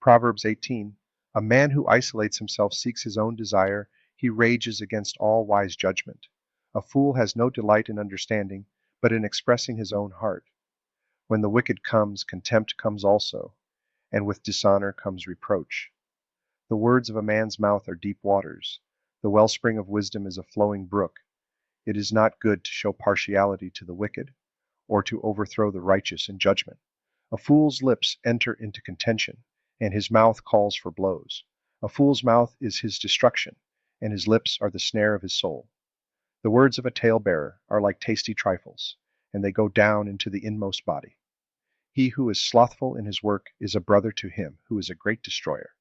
Proverbs 18. A man who isolates himself seeks his own desire. He rages against all wise judgment. A fool has no delight in understanding, but in expressing his own heart. When the wicked comes, contempt comes also, and with dishonor comes reproach. The words of a man's mouth are deep waters. The wellspring of wisdom is a flowing brook. It is not good to show partiality to the wicked, or to overthrow the righteous in judgment. A fool's lips enter into contention, and his mouth calls for blows. A fool's mouth is his destruction, and his lips are the snare of his soul. The words of a talebearer are like tasty trifles, and they go down into the inmost body. He who is slothful in his work is a brother to him who is a great destroyer.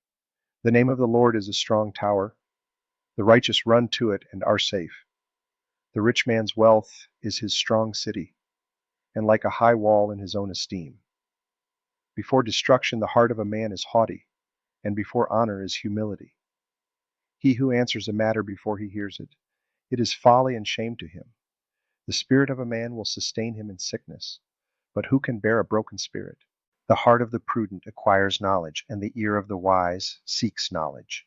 The name of the Lord is a strong tower. The righteous run to it and are safe. The rich man's wealth is his strong city, and like a high wall in his own esteem. Before destruction the heart of a man is haughty, and before honor is humility. He who answers a matter before he hears it, it is folly and shame to him. The spirit of a man will sustain him in sickness, but who can bear a broken spirit? The heart of the prudent acquires knowledge, and the ear of the wise seeks knowledge.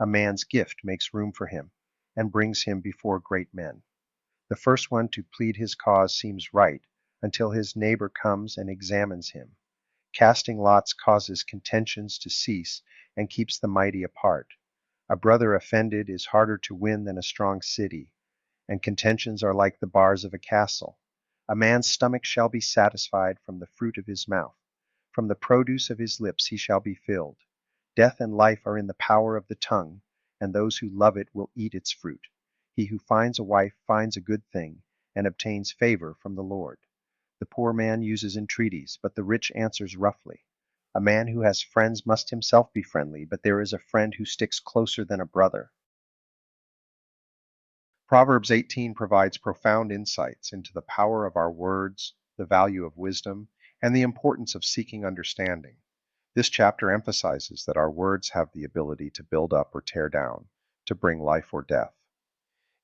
A man's gift makes room for him, and brings him before great men. The first one to plead his cause seems right, until his neighbor comes and examines him. Casting lots causes contentions to cease, and keeps the mighty apart. A brother offended is harder to win than a strong city, and contentions are like the bars of a castle. A man's stomach shall be satisfied from the fruit of his mouth. From the produce of his lips he shall be filled. Death and life are in the power of the tongue, and those who love it will eat its fruit. He who finds a wife finds a good thing, and obtains favor from the Lord. The poor man uses entreaties, but the rich answers roughly. A man who has friends must himself be friendly, but there is a friend who sticks closer than a brother. Proverbs 18 provides profound insights into the power of our words, the value of wisdom, and the importance of seeking understanding. This chapter emphasizes that our words have the ability to build up or tear down, to bring life or death.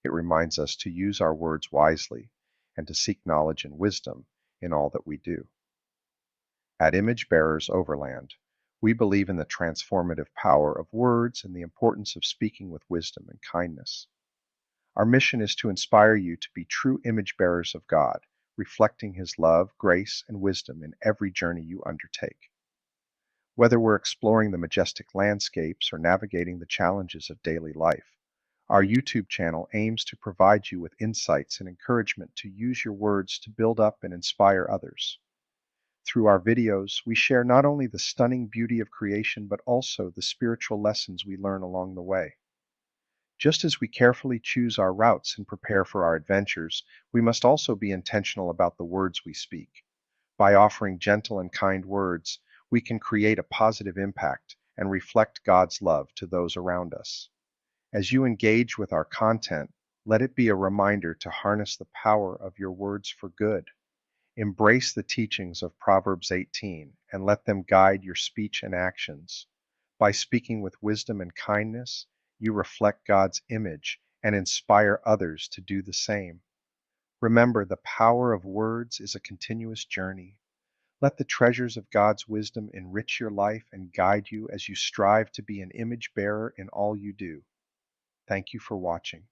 It reminds us to use our words wisely and to seek knowledge and wisdom in all that we do. At Image Bearers Overland, we believe in the transformative power of words and the importance of speaking with wisdom and kindness. Our mission is to inspire you to be true image bearers of God, reflecting His love, grace, and wisdom in every journey you undertake. Whether we're exploring the majestic landscapes or navigating the challenges of daily life, our YouTube channel aims to provide you with insights and encouragement to use your words to build up and inspire others. Through our videos, we share not only the stunning beauty of creation, but also the spiritual lessons we learn along the way. Just as we carefully choose our routes and prepare for our adventures, we must also be intentional about the words we speak. By offering gentle and kind words, we can create a positive impact and reflect God's love to those around us. As you engage with our content, let it be a reminder to harness the power of your words for good. Embrace the teachings of Proverbs 18 and let them guide your speech and actions. By speaking with wisdom and kindness, you reflect God's image and inspire others to do the same. Remember, the power of words is a continuous journey. Let the treasures of God's wisdom enrich your life and guide you as you strive to be an image bearer in all you do. Thank you for watching.